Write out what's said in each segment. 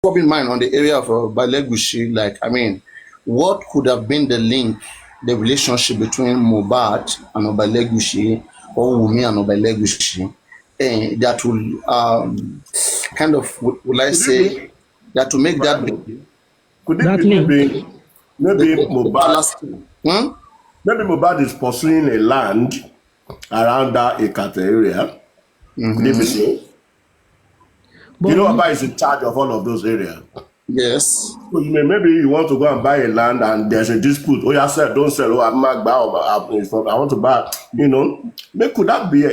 rubbing mind on the area of Balegushi. Like, I mean, what could have been the link, the relationship between Mohbad and Obalegushi, or Wumi and Obalegushi, that will kind of, will I Could it be? say, that to make that Could it That be link. maybe the Mohbad balance. Hmm? maybe Mohbad is pursuing a land around that Ekate area? Could it be so? But Mohbad is in charge of all of those areas. Yes. So maybe you want to go and buy a land and there's a dispute. Oh, yeah, sell, don't sell. Oh, I'm not buy. I want to buy. Maybe could that be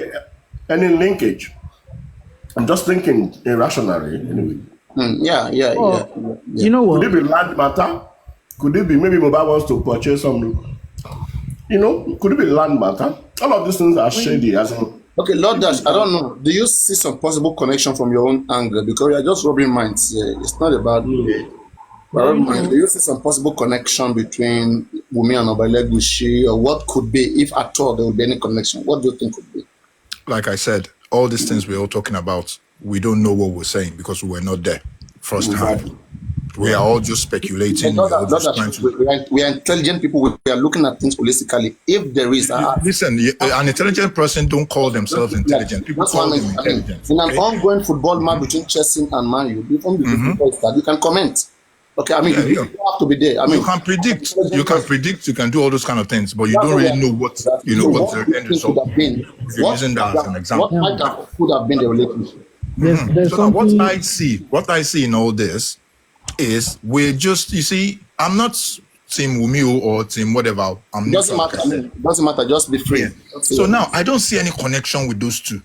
any linkage? I'm just thinking irrationally. Anyway, Yeah. you know could what? it be land matter? Could it be maybe Mohbad wants to purchase some? Could it be land matter? All of these things are shady. As in, Okay, Lord Dash, I don't know. Do you see some possible connection from your own angle? Because we are just rubbing minds here. It's not about rubbing minds. Do you see some possible connection between Wumi and Obalegushi, or what could be, if at all there would be any connection? What do you think could be? Like I said, all these things we're all talking about, we don't know what we're saying because we were not there firsthand. We are all just speculating. We are intelligent people. We are looking at things holistically. If there is, Listen, an intelligent person don't call themselves intelligent. People that's what call I them mean. intelligent. In an ongoing football match between Chelsea and Man U, before you can comment. Okay, I mean, you don't have to be there. I mean, You can predict, you can do all those kind of things, but you don't really know what what's the end result. If you're using that as an example. What could have been the relationship? There's So what something. I see in all this is we're just, you see, I'm not team Wumio or team whatever. I'm Doesn't matter. I mean, doesn't matter. Just be free. So now I don't see any connection with those two.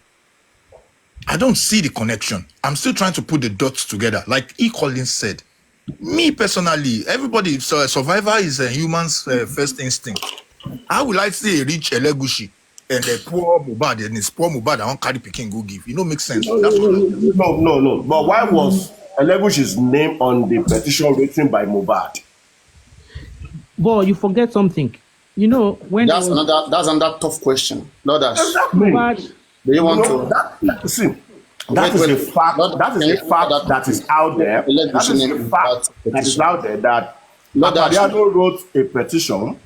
I don't see the connection. I'm still trying to put the dots together. Like E. Collins said, me personally, everybody, so survivor is a human's first instinct. How will I say reach Elegushi and the poor Mohbad and his poor Mohbad I won't carry picking go give? Makes sense. That's what No. But why was Elegush's name on the petition written by Mohbad? But you forget something. When That's another tough question. No, that's Mohbad, do you want to That is a fact. That is a fact that is out there. That is a fact that is out there. That Apariano wrote a petition,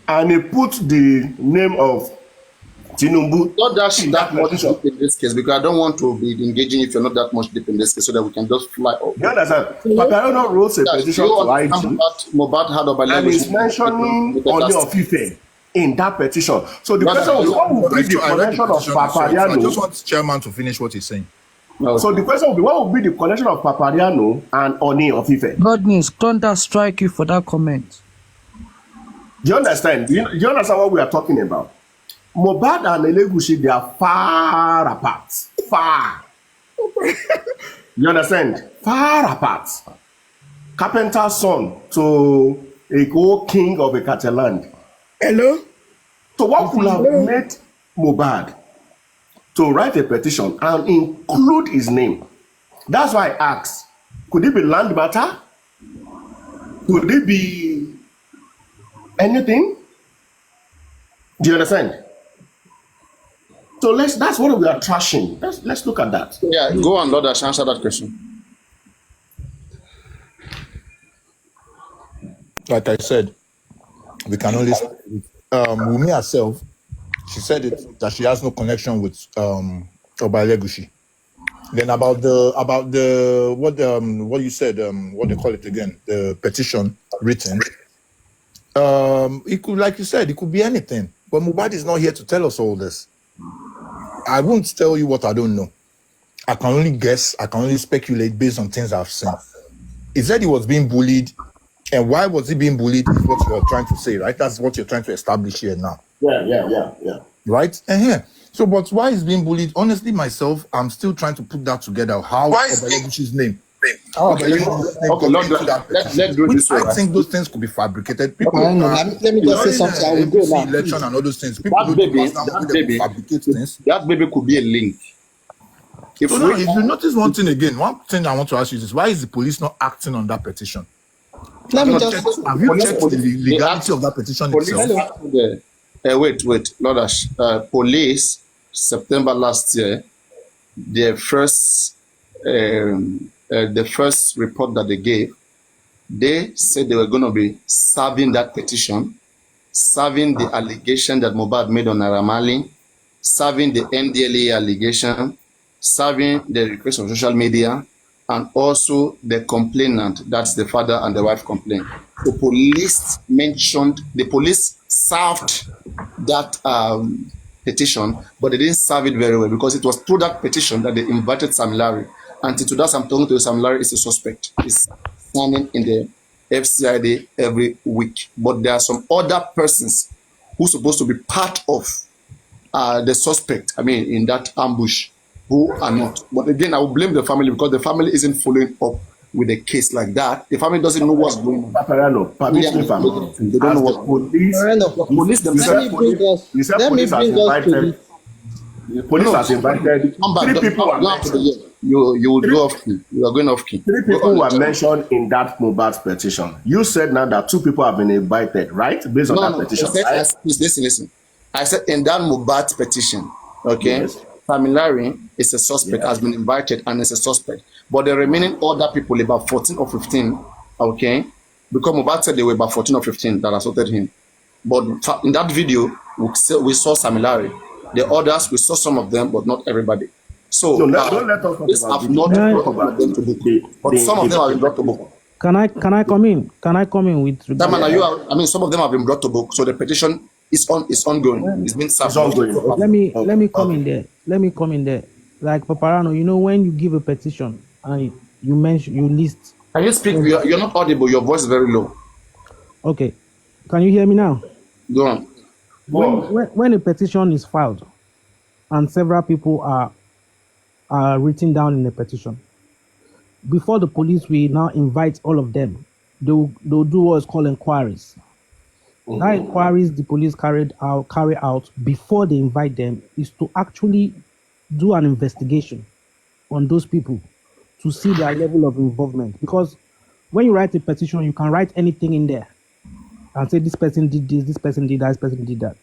and he put the name of Tinubu. not that much deep in this case, because I don't want to be engaging if you're not that much deep in this case, so that we can just fly over. You understand? Apariano wrote a petition to IG, Mohbad had and he's mentioning Oni of Ife in that petition. So the question was, what would be the connection of I just Papariano? want the chairman to finish what he's saying. So the question would be, what would be the connection of Papariano and Oni of Ife? God news, thunder strike you for that comment. Do you understand? Do you understand what we are talking about? Mohbad and Elegushi, they are far apart. Far. You understand? Far apart. Carpenter's son to a king of a Catalan. Hello? So what could have made Mohbad to write a petition and include his name? That's why I asked, could it be land matter? Could it be anything? Do you understand? So that's what we are trashing. Let's look at that. Yeah, go on, Lord, answer that question. Like I said, we can only Wumi herself. She said it that she has no connection with Obalegushi. Then about the what you said, what they call it again, the petition written. It could, like you said, it could be anything. But Mohbad is not here to tell us all this. I won't tell you what I don't know. I can only guess. I can only speculate based on things I've seen. He said he was being bullied, and why was he being bullied? Is what you're trying to say, right? That's what you're trying to establish here now. Yeah. Right? So, but why is being bullied? Honestly, myself, I'm still trying to put that together. How Obelebushi's name? Okay, let's do this way. I think those things could be fabricated. People, Let me just say something. I will go now. Election and all those things. People fabricate things. That baby could be a link. If you notice one thing again, one thing I want to ask you is why is the police not acting on that petition? Let me Have you just checked the legality of that petition itself? Wait, Lodash. Police, September last year, their first the first report that they gave, they said they were going to be serving that petition, serving the allegation that Mohbad made on Naira Marley, serving the NDLA allegation, serving the request on social media, and also the complainant, that's the father and the wife complaint. The police served that petition, but they didn't serve it very well because it was through that petition that they invited Sam Larry. And to that, I'm talking to Sam Larry is a suspect. He's standing in the FCID every week. But there are some other persons who are supposed to be part of the suspect, in that ambush, who are not. But again, I will blame the family because the family isn't following up with a case like that. The family doesn't know what's going on. Paparano, permit me, family. They don't know what police. police themselves. You said police has invited. The police has invited. Three people were mentioned. You will go off key. You are going off key. Three people were mentioned in that Mohbad's petition. You said now that 2 people have been invited, right? Based on that petition. Listen. I said in that Mohbad petition, okay, yes. Familari is a suspect, has been invited and is a suspect. But the remaining other people, about 14 or 15, okay, because Mohbad said they were about 14 or 15 that assaulted him. But in that video, we saw Samilari. The others, we saw some of them, but not everybody. So, don't let us have not brought about them to book. But some of them have been brought to book. Can I come in? Can I come in with? Some of them have been brought to book. So the petition is ongoing. It's been served. Let me come in there. Let me come in there. Like Paparano, when you give a petition and you list. Can you speak? You're not audible. Your voice is very low. Okay. Can you hear me now? Go on. When a petition is filed and several people are written down in the petition, before the police will now invite all of them, they'll do what's called inquiries. Mm-hmm. That inquiries the police carry out before they invite them is to actually do an investigation on those people to see their level of involvement. Because when you write a petition, you can write anything in there and say this person did this person did that, this person did that.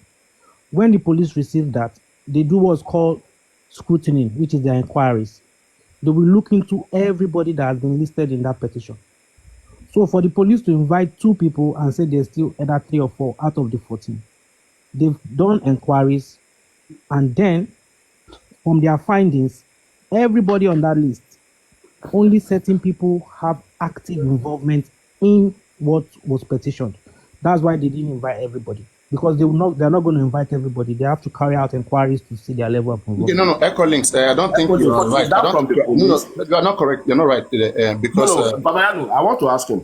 When the police receive that, they do what's called scrutiny, which is their inquiries. They will look into everybody that has been listed in that petition. So for the police to invite 2 people and say there's still either 3 or 4 out of the 14, they've done inquiries, and then from their findings, everybody on that list, only certain people have active involvement in what was petitioned. That's why they didn't invite everybody, because they're not going to invite everybody. They have to carry out inquiries to see their level of involvement. Okay, Echo Links. I don't think you are right. You are not correct. You're not right because. Babayano, I want to ask him.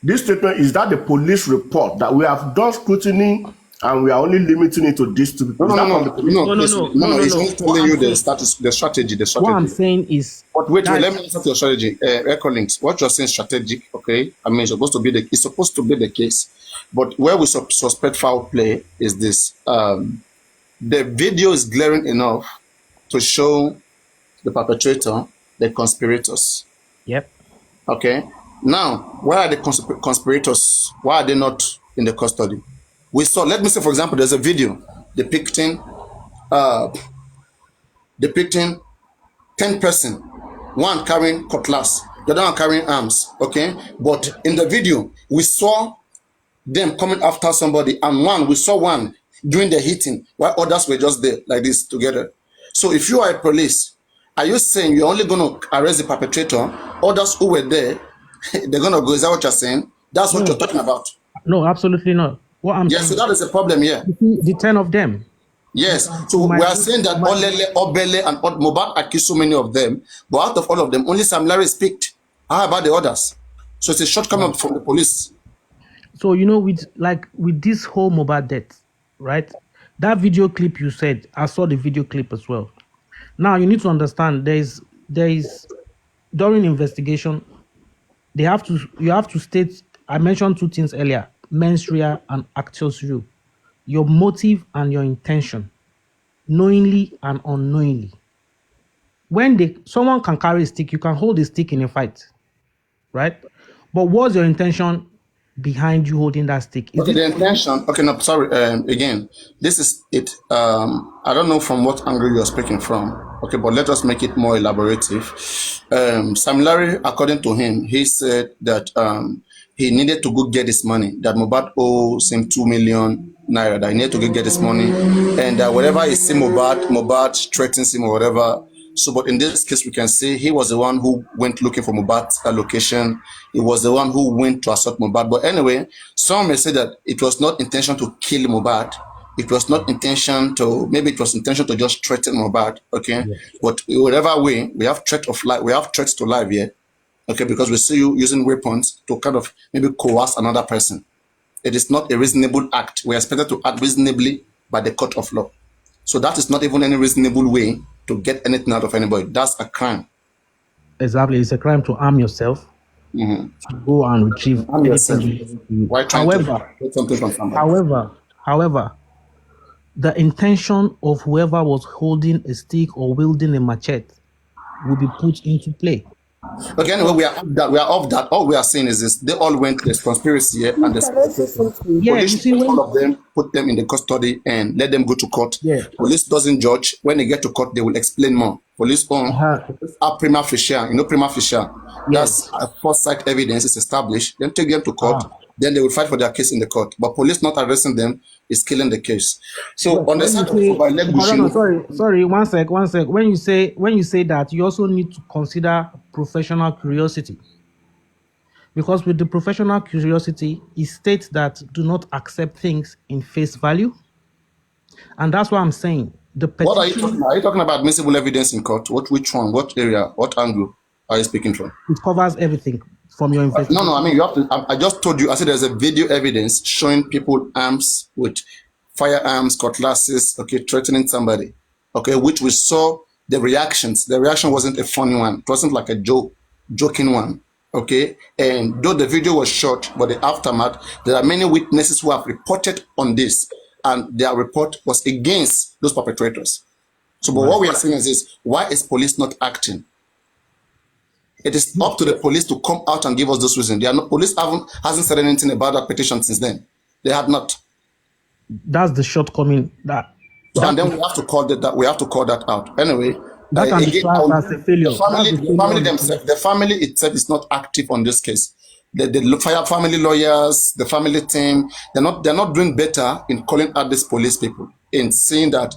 This statement, is that the police report that we have done scrutiny and we are only limiting it to these 2 people? No. He's not telling you the strategy. What I'm saying is. But wait, let me answer your strategy. Echo Links. What you're saying, strategic. Okay, it's supposed to be the case. But where we suspect foul play is this. The video is glaring enough to show the perpetrator, the conspirators. Yep. Okay. Now, why are the conspirators? Why are they not in the custody? Let me say, for example, there's a video depicting 10 person, one carrying cutlass, the other one carrying arms. Okay. But in the video, we saw them coming after somebody, and we saw one doing the hitting while others were just there like this together. So if you are a police, are you saying you're only going to arrest the perpetrator? Others who were there, they're going to go? Is that what you're saying? That's what you're talking about? No, absolutely not. What I'm saying, so that is a problem here. The 10 of them. Yes. So we are saying that Olele, Obele, and Mohbad accused so many of them, but out of all of them, only Sam Larry is picked. How about the others? So it's a shortcoming from the police. So with this whole Mohbad death, right? That video clip you said, I saw the video clip as well. Now you need to understand there is during investigation, you have to state, I mentioned 2 things earlier, mens rea and actus reu. Your motive and your intention, knowingly and unknowingly. When someone can carry a stick, you can hold a stick in a fight, right? But what's your intention behind you holding that stick? Is Okay, it the intention. Okay, no, sorry. Again, this is it. I don't know from what angle you're speaking from. Okay, but let us make it more elaborative. Sam Larry, according to him, he said that he needed to go get his money. That Mohbad owes him 2 million naira. That he needed to go get his money, and whatever he see Mohbad threatens him or whatever. So, but in this case, we can say he was the one who went looking for Mohbad's location. He was the one who went to assault Mohbad. But anyway, some may say that it was not intention to kill Mohbad. It was not intention to, maybe it was intention to just threaten Mohbad. Okay. Yes. But whatever way, we have threat of life. We have threats to life here. Okay. Because we see you using weapons to kind of maybe coerce another person. It is not a reasonable act. We are expected to act reasonably by the court of law. So that is not even any reasonable way to get anything out of anybody? That's a crime. Exactly. It's a crime to arm yourself to go and retrieve Arm yourself. anything you. Why trying However, to get something from somebody? however, the intention of whoever was holding a stick or wielding a machete will be put into play. Okay, anyway, we are off that. All we are saying is this: they all went to this conspiracy here, and the Yeah, you police, see, all of them, put them in the custody and let them go to court. Yeah. Police doesn't judge. When they get to court, they will explain more. Police own are prima facie. You know, prima facie. That's a first sight evidence is established. Then take them to court. Then they will fight for their case in the court. But police not arresting them is killing the case. So on the side of sorry, one sec. When you say that, you also need to consider professional curiosity. Because with the professional curiosity, it states that do not accept things in face value. And that's what I'm saying. The petition, what are you talking about? Are you talking about admissible evidence in court? Which one? What area? What angle are you speaking from? it covers everything from your investigation. No, I mean, you have to. I just told you. I said there's a video evidence showing people arms with firearms, cutlasses, okay, threatening somebody, okay, which we saw the reactions. The reaction wasn't a funny one. It wasn't like a joking one, okay. And though the video was short, but the aftermath, there are many witnesses who have reported on this, and their report was against those perpetrators. So, but what we are saying is this: why is police not acting? It is up to the police to come out and give us those reasons. They are not, police hasn't said anything about that petition since then. They had not. That's the shortcoming. And then we have to call that out. Anyway, that can be classed as a failure. The family itself is not active on this case. The family lawyers, the family team, they're not doing better in calling out these police people, in saying that,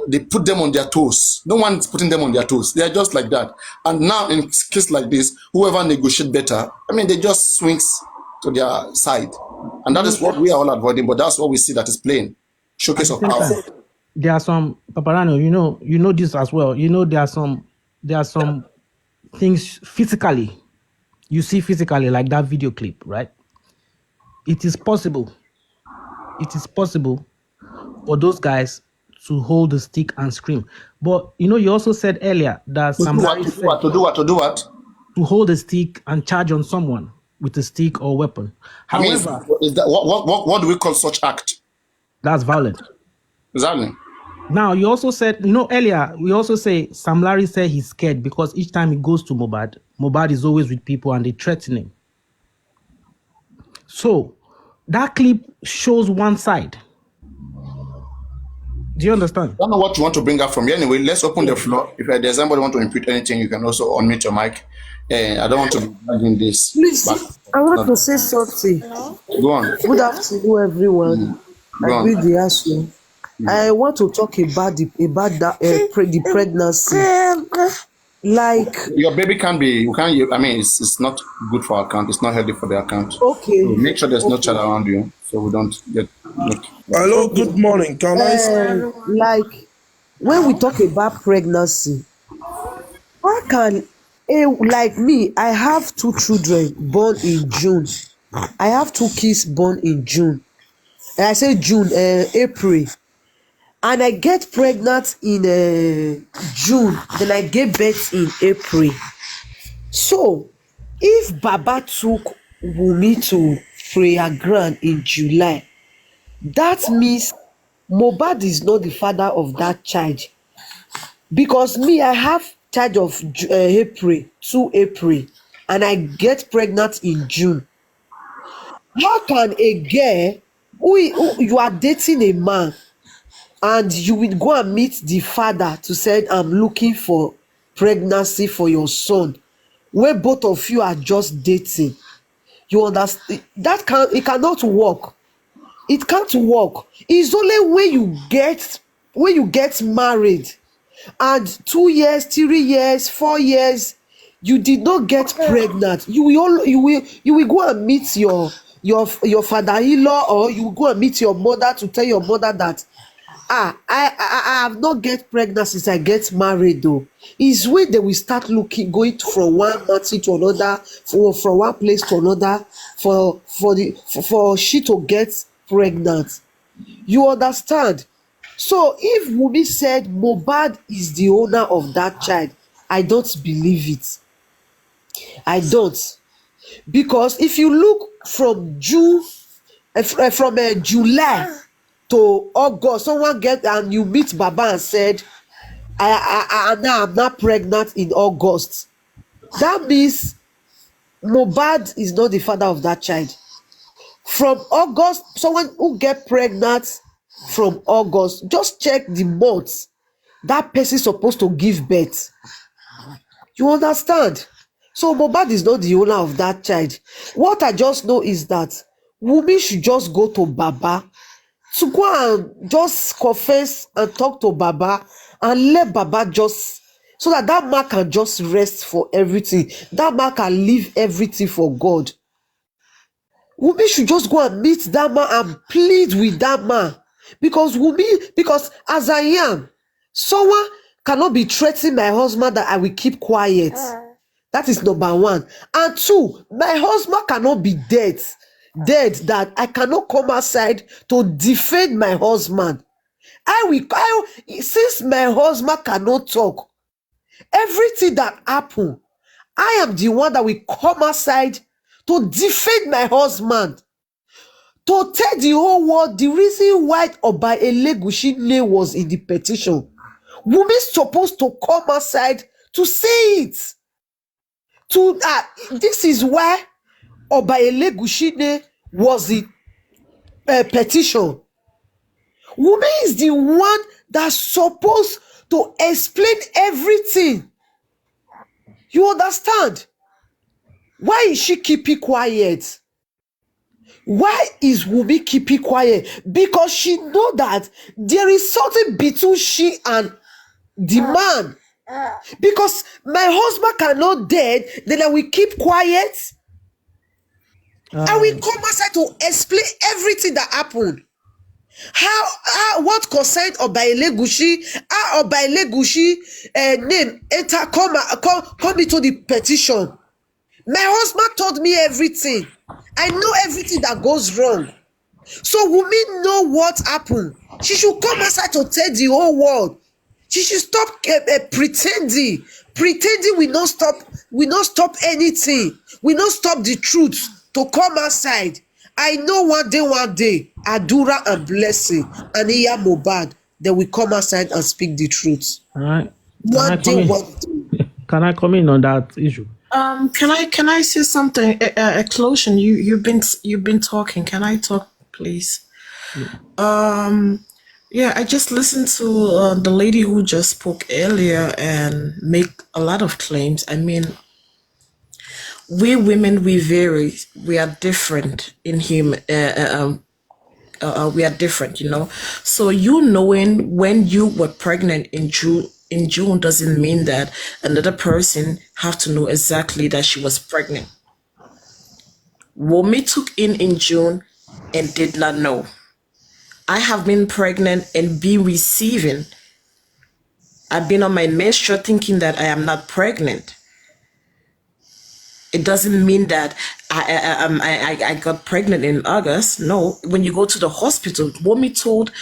they put them on their toes. No one is putting them on their toes. They are just like that. And now in case like this, whoever negotiates better, they just swings to their side. And that is what we are all avoiding, but that's what we see that is playing. Showcase of power. There are some, Paparano, you know this as well. There are some things physically. You see physically, like that video clip, right? It is possible for those guys to hold the stick and scream. But you also said earlier that to do what? To hold a stick and charge on someone with a stick or weapon. However, what do we call such act? That's violent. Exactly. Now, you also said, earlier, we also say Sam Larry said he's scared because each time he goes to Mohbad is always with people and they threaten him. So, that clip shows one side. Do you understand? I don't know what you want to bring up from here. Anyway, let's open the floor. If there's somebody want to impute anything, you can also unmute your mic. I don't want to be dragging this. Please, I want to say something. Go on. Good afternoon, everyone. I greet the ASU. I want to talk about the pregnancy. Like your baby can't be. It's not good for our account. It's not healthy for the account. Okay. So make sure there's no child around you, so we don't get. Hello. Good morning. Can I? Like when we talk about pregnancy, how can like me? I have 2 children born in June. I have 2 kids born in June. And I say June, April. And I get pregnant in June, then I gave birth in April. So, if Baba took Wunmi to prayer ground in July, that means Mohbad is not the father of that child. Because me, I have child of April, 2 April, and I get pregnant in June. How can a girl who you are dating a man and you will go and meet the father to say, I'm looking for pregnancy for your son, where both of you are just dating? You understand? It cannot work. It can't work. It's only when you get married and 2 years, 3 years, 4 years, you did not get pregnant. You will go and meet your father-in-law, or you will go and meet your mother to tell your mother that I have not get pregnant since I get married though. Is when they will start going from one party to another, from one place to another, for she to get pregnant. You understand? So if Wunmi said Mohbad is the owner of that child, I don't believe it. I don't. Because if you look from July to August, someone get and you meet Baba and said, I'm not pregnant in August. That means Mohbad is not the father of that child. From August, someone who get pregnant from August, just check the months that person is supposed to give birth. You understand? So Mohbad is not the owner of that child. What I just know is that Wunmi should just go to Baba to go and just confess and talk to Baba and let Baba just, so that man can just rest for everything. That man can leave everything for God. Wunmi should just go and meet that man and plead with that man. Because as I am, someone cannot be threatening my husband that I will keep quiet. That is number one. And two, my husband cannot be dead that I cannot come outside to defend my husband. Since my husband cannot talk, everything that happen, I am the one that will come outside to defend my husband, to tell the whole world the reason why Oba Elegushi name was in the petition. Wunmi is supposed to come outside to say it. This is why Oba Elegushi name was in petition. Wunmi is the one that's supposed to explain everything. You understand? Why is she keeping quiet? Why is Wunmi keeping quiet? Because she know that there is something between she and the man. Because my husband cannot dead, then I will keep quiet. I will come outside to explain everything that happened. What concerned Oba Elegushi, how Oba Elegushi name enter come into the petition. My husband told me everything. I know everything that goes wrong. So Wunmi know what happened. She should come outside to tell the whole world. She should stop pretending. Pretending will not stop anything. Will not stop the truth to come outside. I know one day, Adura and Blessing and Iya Mohbad, they will come outside and speak the truth. All right. One day. Can I come in on that issue? Can I say something? Eclosion, you've been talking. Can I talk, please? Yeah, I just listened to the lady who just spoke earlier and make a lot of claims. I mean, we women, we vary. We are different in human. We are different, you know. So you knowing when you were pregnant in June doesn't mean that another person have to know exactly that she was pregnant. Wunmi took in June and did not know. I have been pregnant and been receiving. I've been on my menstrual thinking that I am not pregnant. It doesn't mean that I got pregnant in August. No, when you go to the hospital, Wunmi told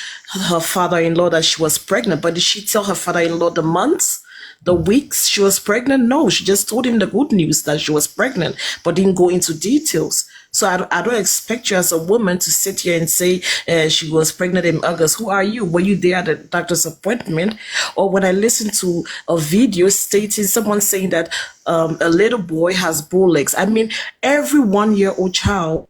her father-in-law that she was pregnant, but did she tell her father-in-law the months, the weeks she was pregnant? No, she just told him the good news that she was pregnant, but didn't go into details. So I don't expect you as a woman to sit here and say she was pregnant in August. Who are you? Were you there at the doctor's appointment? Or when I listened to a video stating someone saying that a little boy has bow legs. I mean, every 1-year-old child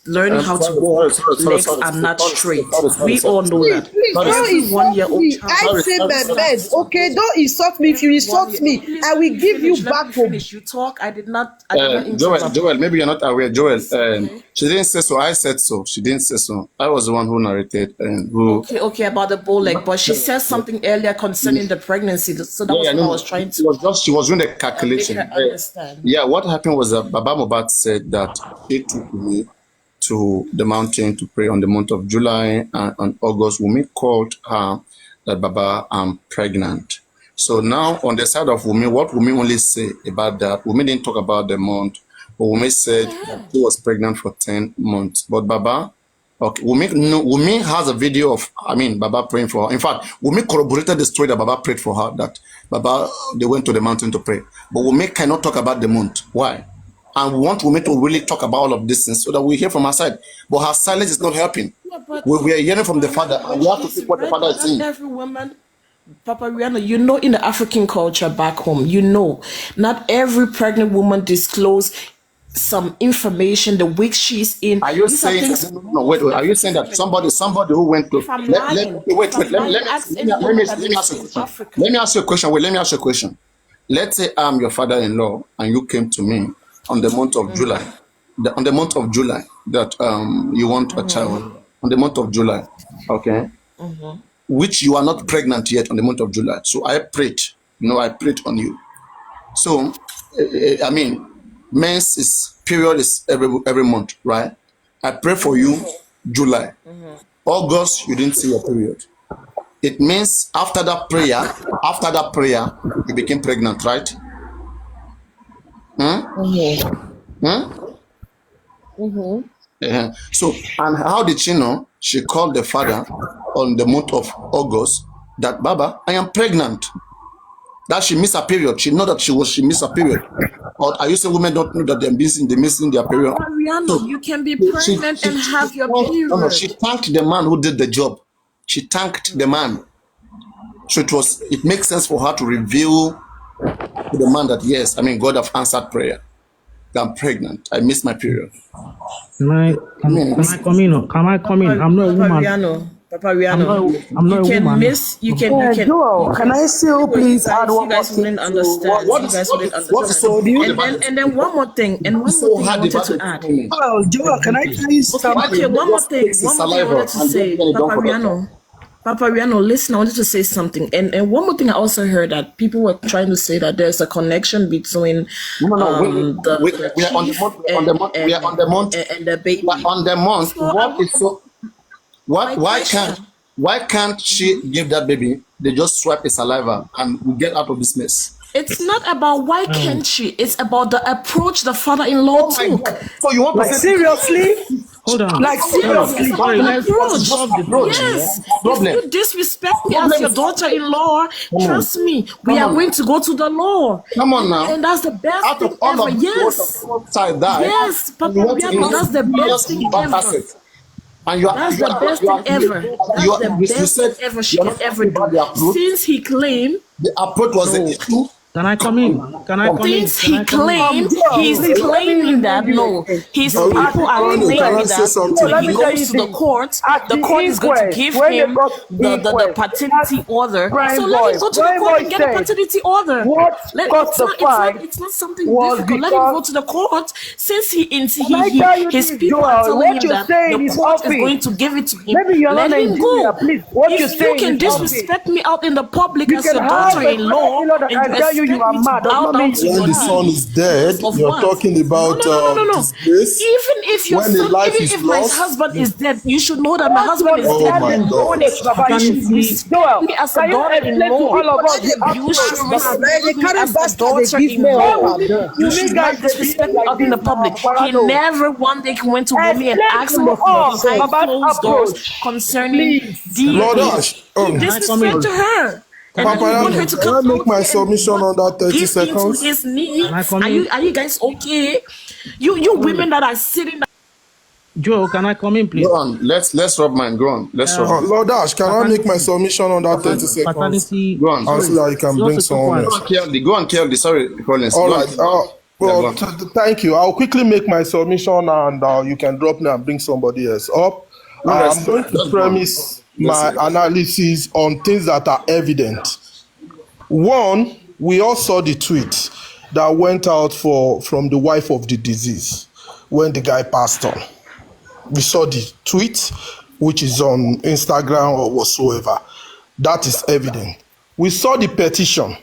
learning how to Sorry, walk, sorry, legs are not straight. We sorry. all know Please, that. please, Sorry, don't Every insult 1-year-old me. child. I say my bed. Okay, don't insult me. If you insult me, Please I let will me give you finish. Let me back to. finish. You talk. I did not Joel, interrupt. Joel, maybe you're not aware. Joel, Okay. she didn't say so. I said so. She didn't say so. I was the one who narrated and who. Okay, about the bow leg, but she said something earlier concerning the pregnancy, so that was what I was trying It was just she was doing the make calculation. her understand. Yeah, what happened was that Baba Mobat said that she took me to the mountain to pray on the month of July and on August. Wumi called her that Baba, I'm pregnant. So now on the side of Wumi, what Wumi only say about that, Wumi didn't talk about the month, but Wumi said that she was pregnant for 10 months. But Baba, okay, Wumi has a video of, Baba praying for her. In fact, Wumi corroborated the story that Baba prayed for her, that Baba, they went to the mountain to pray. But Wumi cannot talk about the month. Why? And we want Wumi to really talk about all of these things so that we hear from her side. But her silence is not helping. Yeah, but We are hearing from the father, and we have to take what the father is not saying. every woman, Papa Rihanna, you know, in the African culture back home, you know, not every pregnant woman disclose some information the week she's in. Are you These are saying things. no, wait, are you saying that somebody who went to If I'm lying, let me ask you a question. Let me ask you a question. Wait, let me ask you a question. Let's say I'm your father-in-law and you came to me on the month of July. On the month of July that you want a child. On the month of July, okay? Which you are not pregnant yet on the month of July. So I prayed. I prayed on you. So men's period is every month, right? I pray for you July. August, you didn't see your period. It means after that prayer, you became pregnant, right? So, and how did she know? She called the father on the month of August that, Baba, I am pregnant. That she missed her period. She know that she missed her period. Or are you saying women don't know that they're missing their period? Rihanna, So, you can be pregnant and have your period. No, she thanked the man who did the job. She thanked the man. So it makes sense for her to reveal to the man that, yes, God have answered prayer. I'm pregnant. I missed my period. Can I come in? Can I come in? I'm not a woman. Papa Rihanna, I'm not a woman. you can. Joel, can I still please add one You more guys thing wouldn't understand. What You guys wouldn't what is so understand. And then one more thing. And one more thing I wanted to add. Well, Joel, can I tell you something? Okay, one more thing I wanted to say, Papa Rihanna, listen, I wanted to say something. And one more thing I also heard that people were trying to say that there's a connection between we are on the month. We are on the month. And the baby. On the month. So What is so? Why can't she give that baby? They just swipe the saliva and we get out of this mess. It's not about why can't she. It's about the approach the father-in-law took. So you want to say Seriously? Hold on. Like seriously? Sorry, let's Approach. solve the problem. Yes. Problem. If you disrespect me as your daughter-in-law, trust me, we are going to go to the law. Come on now. And that's the best Out thing of all ever. of Yes. outside that, Yes, Papa Rihanna, that's the best thing ever. And you are, That's the best thing ever. That's the best thing ever she can ever do. Since he claimed the approach was the issue. Can I come in? Since he claimed, he's claiming that no, his people are claiming that when he goes to the court is going to give him the paternity order. So let him go to the court and get a paternity order. It's not something difficult. Let him go to the court since his people are telling him that the court is going to give it to him. Let him go. If you can disrespect me out in the public as your daughter-in-law and you are mad. When the son is dead, you're talking about disgrace. Even if your When the son, life even is if my lost. husband is dead, you should know that my husband is Oh dead. my And God. you should respect me as a daughter-in-law. You should respect me as a daughter-in-law. You should not disrespect me out in the public. He never one day went to me and asked me behind closed doors concerning Lord DNA. Ash, He disrespect to her. And Papa, then you want her to can I come make out my and submission on that 30 give into seconds? his needs? Can I come Are in? you guys okay? You women that are sitting Joe, can I come in, please? Go on. Let's rub mine. Go on. Let's rub mine. Lord Ash, can I make my submission on that 30 seconds? Paternity. Go on. I'll see that you can bring Just a someone quick else. Go on, Kelly. Sorry, Collins. All Go on. right. Yeah, go Well, on. thank you. I'll quickly make my submission and you can drop me and bring somebody else up. No, I'm going to just go on. premise Let's my see. analysis on things that are evident. One, we all saw the tweet that went out from the wife of the deceased when the guy passed on. We saw the tweet, which is on Instagram or whatsoever. That is evident. We saw the petition.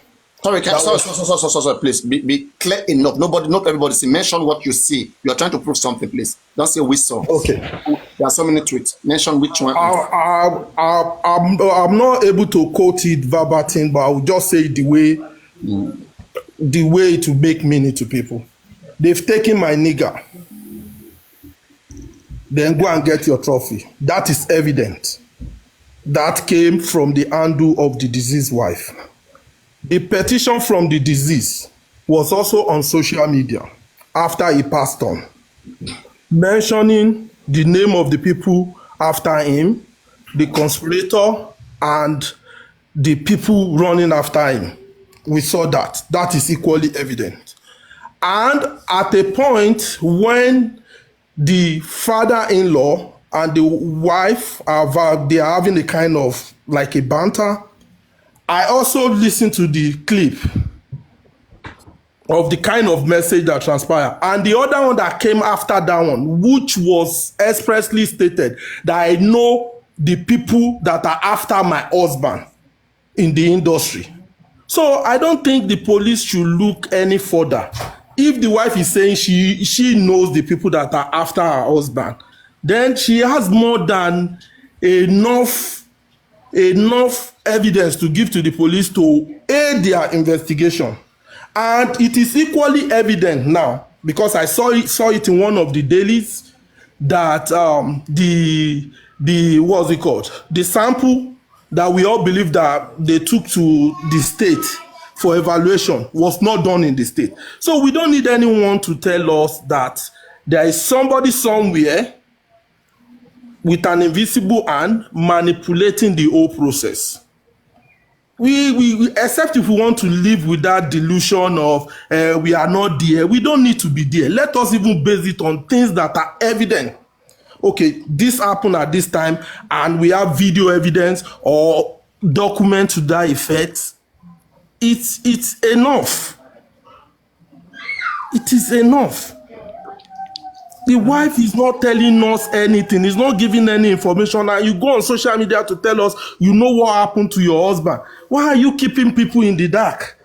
Sorry, That was sorry, please. Be clear enough. Not everybody say. Mention what you see. You are trying to prove something, please. Don't say we saw. okay. There are so many tweets. Mention which one. I'm not able to quote it verbatim, but I will just say the way it will make meaning to people. They've taken my nigger. Then go and get your trophy. That is evident. That came from the handle of the deceased wife. The petition from the deceased was also on social media after he passed on, mentioning the name of the people after him, the conspirator, and the people running after him. We saw that. That is equally evident. And at a point when the father-in-law and the wife they are having a kind of like a banter, I also listened to the clip of the kind of message that transpired. And the other one that came after that one, which was expressly stated that I know the people that are after my husband in the industry. So I don't think the police should look any further. If the wife is saying she knows the people that are after her husband, then she has more than enough evidence to give to the police to aid their investigation. And it is equally evident now, because I saw it in one of the dailies, that the what's it called, the sample that we all believe that they took to the state for evaluation was not done in the state. So we don't need anyone to tell us that there is somebody somewhere with an invisible hand manipulating the whole process. We except if we want to live with that delusion of we are not there, we don't need to be there. Let us even base it on things that are evident. Okay, this happened at this time, and we have video evidence or document to that effect. It's enough. It is enough. The wife is not telling us anything. He's not giving any information. And you go on social media to tell us you know what happened to your husband. Why are you keeping people in the dark?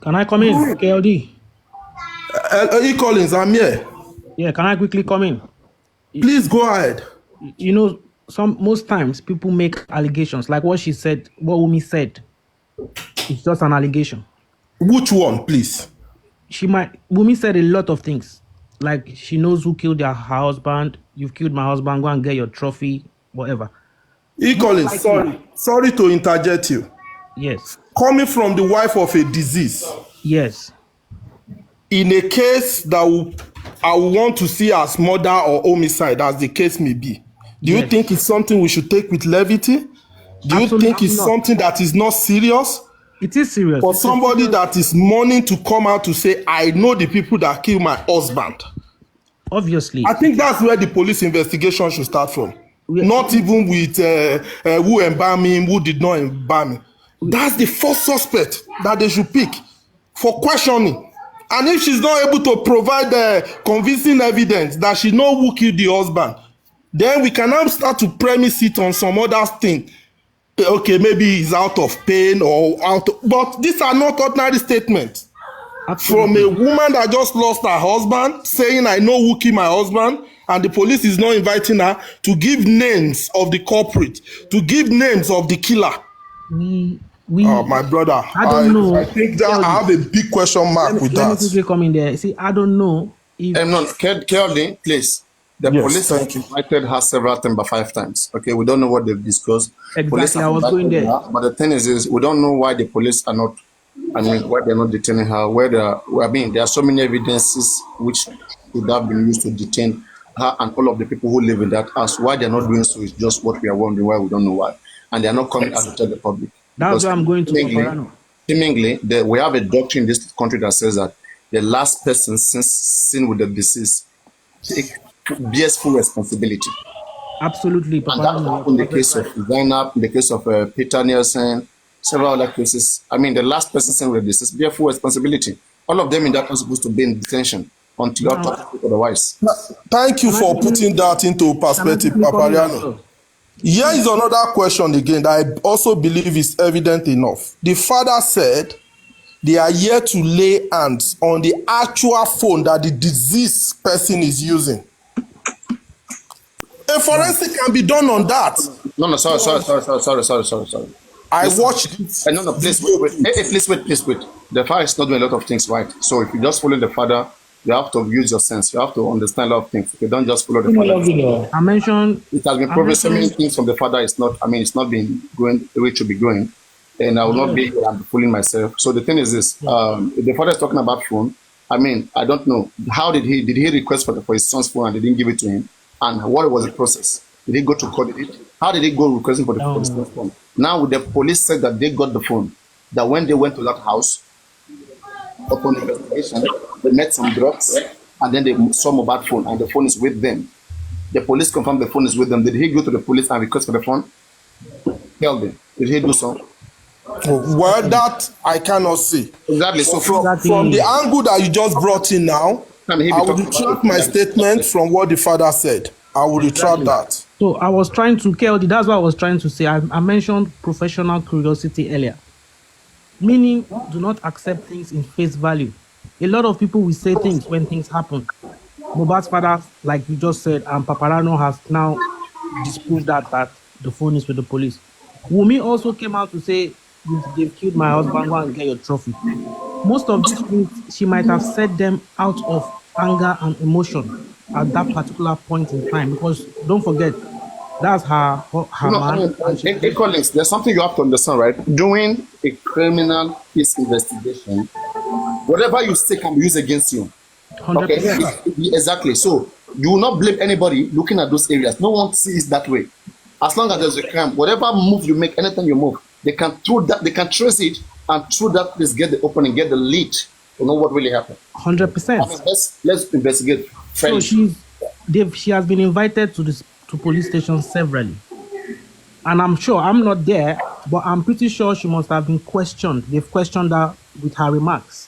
Can I come in, KLD? E. Collins, I'm here. Yeah, can I quickly come in? Please go ahead. You know, most times people make allegations, like what she said, what Wumi said. It's just an allegation. Which one, please? Wumi said a lot of things. Like she knows who killed her husband. You've killed my husband. Go and get your trophy, whatever. E. Collins, sorry to interject you. Yes. Coming from the wife of a deceased. Yes. In a case that I would want to see as murder or homicide, as the case may be, do you think it's something we should take with levity? Do you think it's something that is not serious? It is serious. For somebody that is mourning to come out to say, I know the people that killed my husband. Obviously. I think that's where the police investigation should start from. Not even with who embalmed him, who did not embalm him. That's the first suspect that they should pick for questioning. And if she's not able to provide convincing evidence that she knows who killed the husband, then we can now start to premise it on some other thing. Okay, maybe he's out of pain or but these are not ordinary statements. Absolutely. From a woman that just lost her husband saying, I know who killed my husband, and the police is not inviting her to give names of the culprit, to give names of the killer. My brother, I don't know. I think that I have a big question mark with that. Let me quickly come in there. See, I don't know if... Kelly, please. The police have invited her several times, but 5 times. Okay, we don't know what they've discussed. Exactly, I was going there. But the thing is we don't know why the police are not, why they're not detaining her. There are so many evidences which would have been used to detain her and all of the people who live in that house. Why they're not doing so is just what we are wondering, why we don't know why. And they're not coming out to tell the public. That's where I'm going to. Seemingly, we have a doctrine in this country that says that the last person seen with the deceased bears full responsibility. Absolutely, And that Papa. happened in the case of Zainab, in the case of Peter Nielsen, several other cases. I mean, the last person seen with the deceased bears full responsibility. All of them in that are supposed to be in detention until you're talking otherwise. Thank you for putting that into perspective, Papariano. Here is another question again that I also believe is evident enough. The father said they are here to lay hands on the actual phone that the deceased person is using. A forensic can be done on that. No, sorry. I watched it. No, please wait. Hey, please wait. The father is not doing a lot of things right. So if you just follow the father, you have to use your sense. You have to understand a lot of things. If you don't just follow the father. I mentioned It has been proven so many things from the father. It's not been going the way it should be going. And I will not be fooling myself. So the thing is this, the father is talking about phone. I mean, I don't know. How did he request for his son's phone and they didn't give it to him? And what was the process? Did he go to court? How did he go requesting for his son's phone? Now the police said that they got the phone. That when they went to that house, upon investigation, they met some drugs and then they saw Mohbad's phone and the phone is with them. The police confirmed the phone is with them. Did he go to the police and request for the phone? Tell them. Did he do so? Well, that I cannot see. Exactly. So From the angle that you just brought in now, I will retract my statement from what the father said. I will retract that. So I was trying to, KLD, that's what I was trying to say. I mentioned professional curiosity earlier. Meaning, do not accept things in face value. A lot of people will say things when things happen. Mohbad's father, like you just said, and Paparano has now disproved that the phone is with the police. Wumi also came out to say, they've killed my husband, go and get your trophy. Most of these things, she might have said them out of anger and emotion at that particular point in time, because don't forget, that's her man. Collins, there's something you have to understand, right? Doing a criminal case investigation, whatever you say can be used against you. 100%. Okay, exactly. So you will not blame anybody looking at those areas. No one sees that way. As long as there's a crime, whatever move you make, anything you move, they can trace it and through that place get the opening, get the lead to know what really happened. 100%. I mean, let's investigate. So she has been invited to police station severally, and I'm sure, I'm not there, but I'm pretty sure she must have been questioned. They've questioned her with her remarks.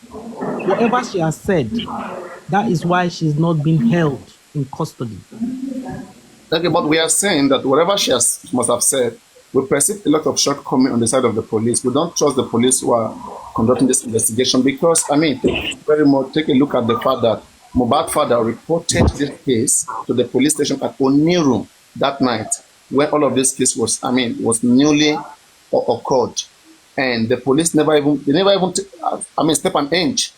Whatever she has said, that is why she's not been held in custody. Okay, but we are saying that whatever she must have said, we perceive a lot of shortcoming on the side of the police. We don't trust the police who are conducting this investigation because, I mean, take a look at the fact that Mohbad's father reported this case to the police station at Oniru that night when all of this case was newly occurred. And the police never even step an inch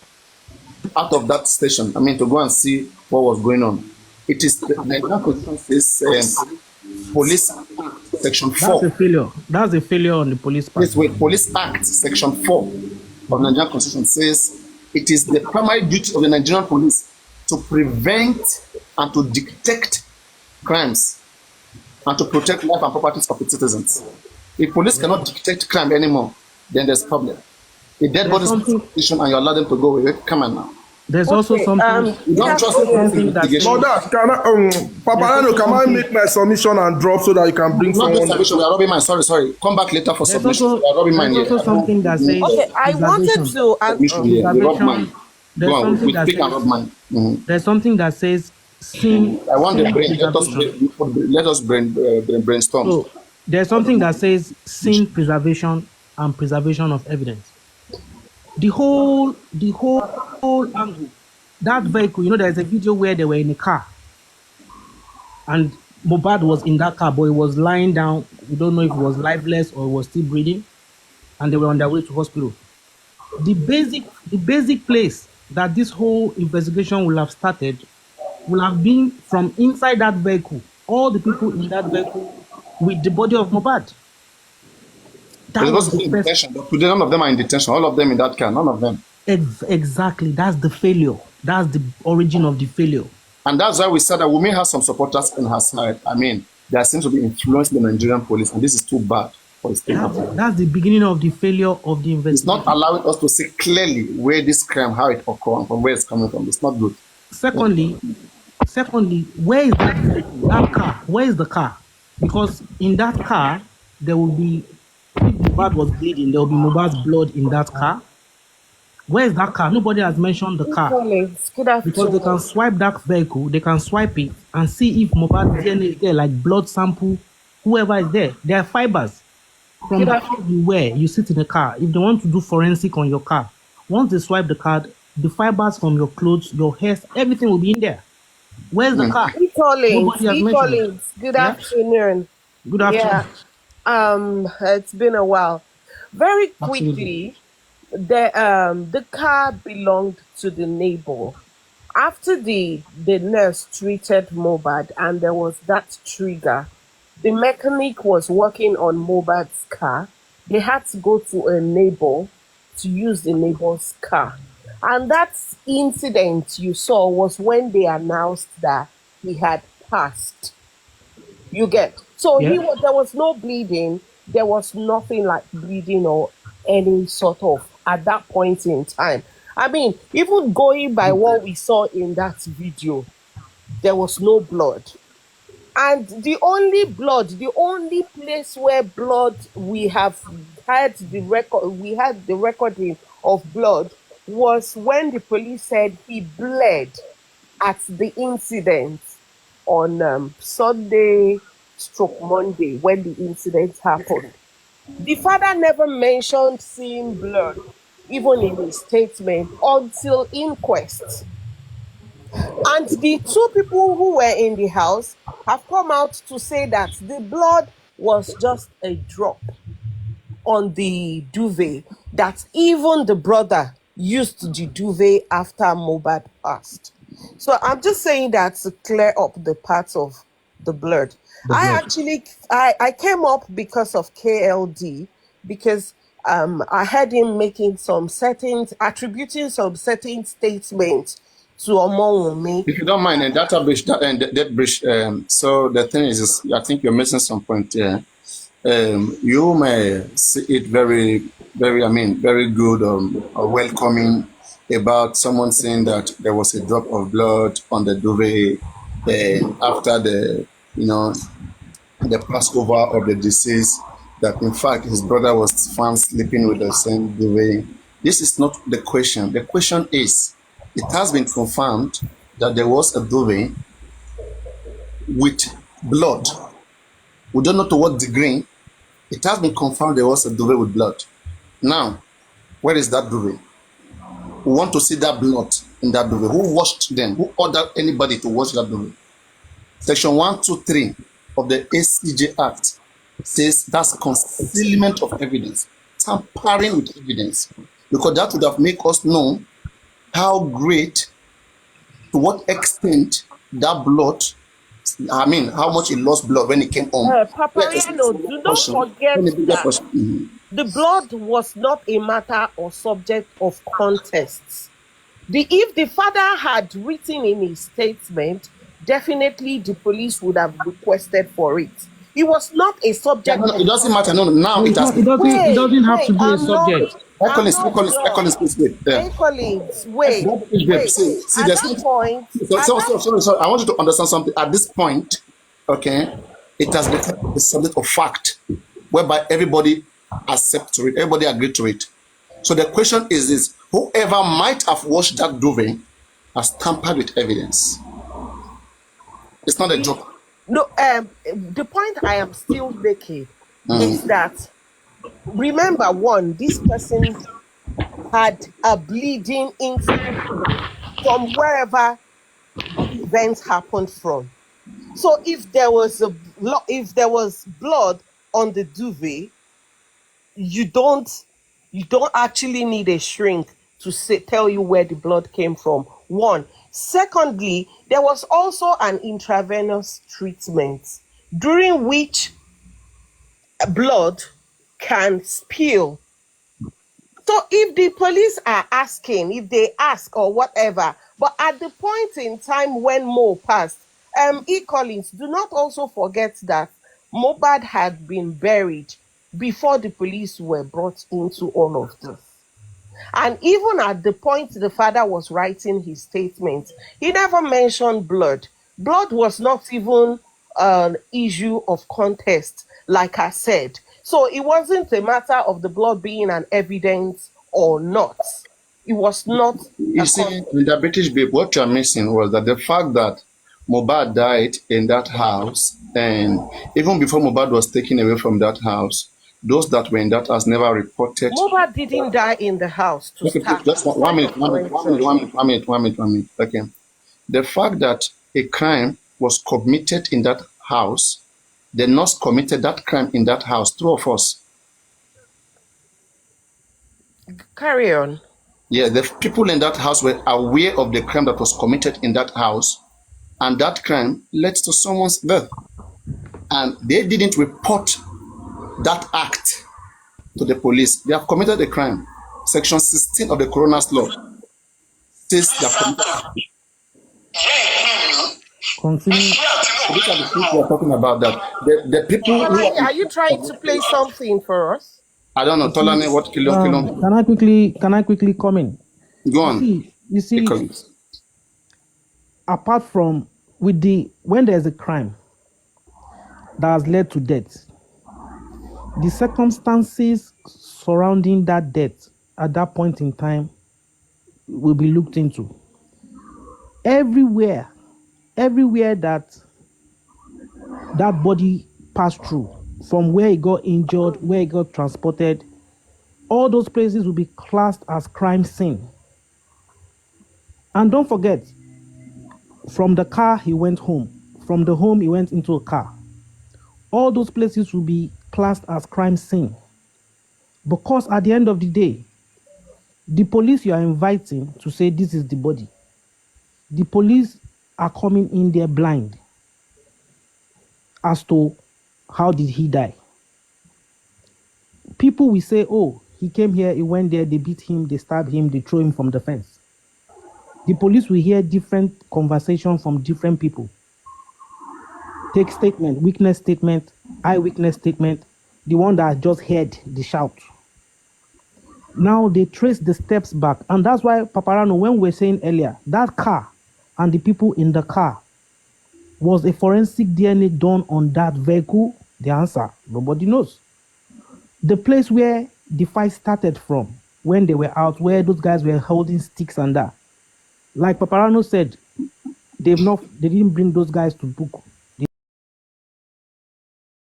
out of that station, to go and see what was going on. It is the Nigerian Constitution Police Section 4. That's a failure on the police part. Yes, wait, Police Act Section 4 of the Nigerian Constitution says it is the primary duty of the Nigerian police to prevent and to detect crimes and to protect life and properties of its citizens. If police cannot detect crime anymore, then there's a problem. If dead bodies in the station and you allow them to go away, come on now. There's also something. You don't trust something Mother, Paparano, can I make my submission and drop so that you can bring someone? Not submission, we are robbing mine. Sorry. Come back later for submission. We are robbing mine here. There's also something that says. Okay, I wanted to ask. There's something that says sin. I want the brain. Let us brainstorm. So, there's something that says sin preservation and preservation of evidence. The whole angle, that vehicle, there's a video where they were in a car and Mohbad was in that car, but he was lying down. We don't know if he was lifeless or he was still breathing, and they were on their way to hospital. The basic place that this whole investigation will have started will have been from inside that vehicle, all the people in that vehicle with the body of Mohbad. That was the detention, but today none of them are in detention. All of them in that car, none of them. Exactly. That's the failure. That's the origin of the failure. And that's why we said that we may have some supporters in her side. There seems to be influence in the Nigerian police, and this is too bad. for his thing happening. That's the beginning of the failure of the It's not investigation. allowing us to see clearly where this crime, how it occurred, and from where it's coming from. It's not good. Secondly, where is that vehicle, that car? Where is the car? Because in that car, there will be, if Mohbad was bleeding, there will be Mohbad's blood in that car. Where is that car? Nobody has mentioned the car. Colleagues, good Because they can afternoon. swipe that vehicle, they can swipe it and see if Mohbad DNA is there, like blood sample, whoever is there. There are fibers from Good the afternoon. car you wear, you sit in a car. If they want to do forensic on your car, once they swipe the card, the fibers from your clothes, your hair, everything will be in there. Where's the car? Nobody has mentioned it. Collins, good Yeah. afternoon. Good afternoon. Yeah, it's been a while. Very Absolutely. quickly, the car belonged to the neighbor. After the nurse treated Mohbad and there was that trigger, the mechanic was working on Mohbad's car. They had to go to a neighbor to use the neighbor's car. And that incident you saw was when they announced that he had passed. You get. So Yeah. there was no bleeding. There was nothing like bleeding or any sort of at that point in time. I mean, even going by what we saw in that video, there was no blood. And the only place where blood we had the recording of blood was when the police said he bled at the incident on Sunday stroke Monday when the incident happened. The father never mentioned seeing blood, even in his statement, until inquest. And the two people who were in the house have come out to say that the blood was just a drop on the duvet, that even the brother used the duvet after Mohbad passed. So I'm just saying that to clear up the parts of the blood. I came up because of KLD, because I heard him attributing some certain statements to Omowunmi. If you don't mind, and data breach, that breach. So the thing is, I think you're missing some point here. You may see it very, very, very good or welcoming about someone saying that there was a drop of blood on the duvet after the Passover of the deceased, that in fact his brother was found sleeping with the same duvet. This is not the question. The question is, it has been confirmed that there was a duvet with blood. We don't know to what degree. It has been confirmed there was a duvet with blood. Now, where is that duvet? We want to see that blood in that duvet. Who washed them? Who ordered anybody to wash that duvet? Section 123 of the ACJ Act says that's concealment of evidence, tampering with evidence, because that would have made us know how great, to what extent that blood, how much it lost blood when it came home. Papariano, do not forget that the blood was not a matter or subject of contests. If the father had written in his statement, definitely the police would have requested for it. It was not a subject. No, it doesn't matter. No, now it doesn't have to be a subject. Colleagues, wait. See, At that point, sorry. I want you to understand something. At this point, okay, it has become a subject of fact, whereby everybody accepts to it, everybody agreed to it. So the question is this: whoever might have washed that duvet has tampered with evidence. It's not a joke. No, the point I am still making is that, remember, this person had a bleeding incident from wherever events happened from. So if there was blood on the duvet, you don't actually need a shrink to tell you where the blood came from. One. Secondly, there was also an intravenous treatment during which blood can spill. So if the police are asking, if they ask or whatever, but at the point in time when Mo passed, Collins, do not also forget that Mohbad had been buried before the police were brought into all of this. And even at the point the father was writing his statement, he never mentioned blood. Blood was not even an issue of contest, like I said. So it wasn't a matter of the blood being an evidence or not. It was not. You see, in the British Babe, what you're missing was that the fact that Mohbad died in that house, and even before Mohbad was taken away from that house, those that were in that house never reported. Mohbad didn't die in the house to Okay, start. just one minute. Okay. The fact that a crime was committed in that house, the nurse committed that crime in that house, two of us. Carry on. Yeah, the people in that house were aware of the crime that was committed in that house, and that crime led to someone's death. And they didn't report that act to the police. They have committed a crime. Section 16 of the Coroner's Law says they have committed. Continue. These are the people who are talking about that. The people who Are you trying to play something for us? I don't know. Tolani, what kilo? Can I quickly come in? Go on. You see, apart from when there's a crime that has led to death, the circumstances surrounding that death at that point in time will be looked into. Everywhere that body passed through, from where he got injured, where he got transported, all those places will be classed as crime scene. And don't forget, from the car he went home, from the home he went into a car, all those places will be classed as crime scene. Because at the end of the day, the police you are inviting to say this is the body, the police are coming in there blind as to how did he die. People will say, oh, he came here, he went there, they beat him, they stabbed him, they threw him from the fence. The police will hear different conversations from different people. Take statement, witness statement, eyewitness statement, the one that just heard the shout. Now they trace the steps back. And that's why, Paparano, when we were saying earlier, that car and the people in the car, was a forensic DNA done on that vehicle? The answer, nobody knows. The place where the fight started from, when they were out, where those guys were holding sticks and that, like Paparano said, they didn't bring those guys to book.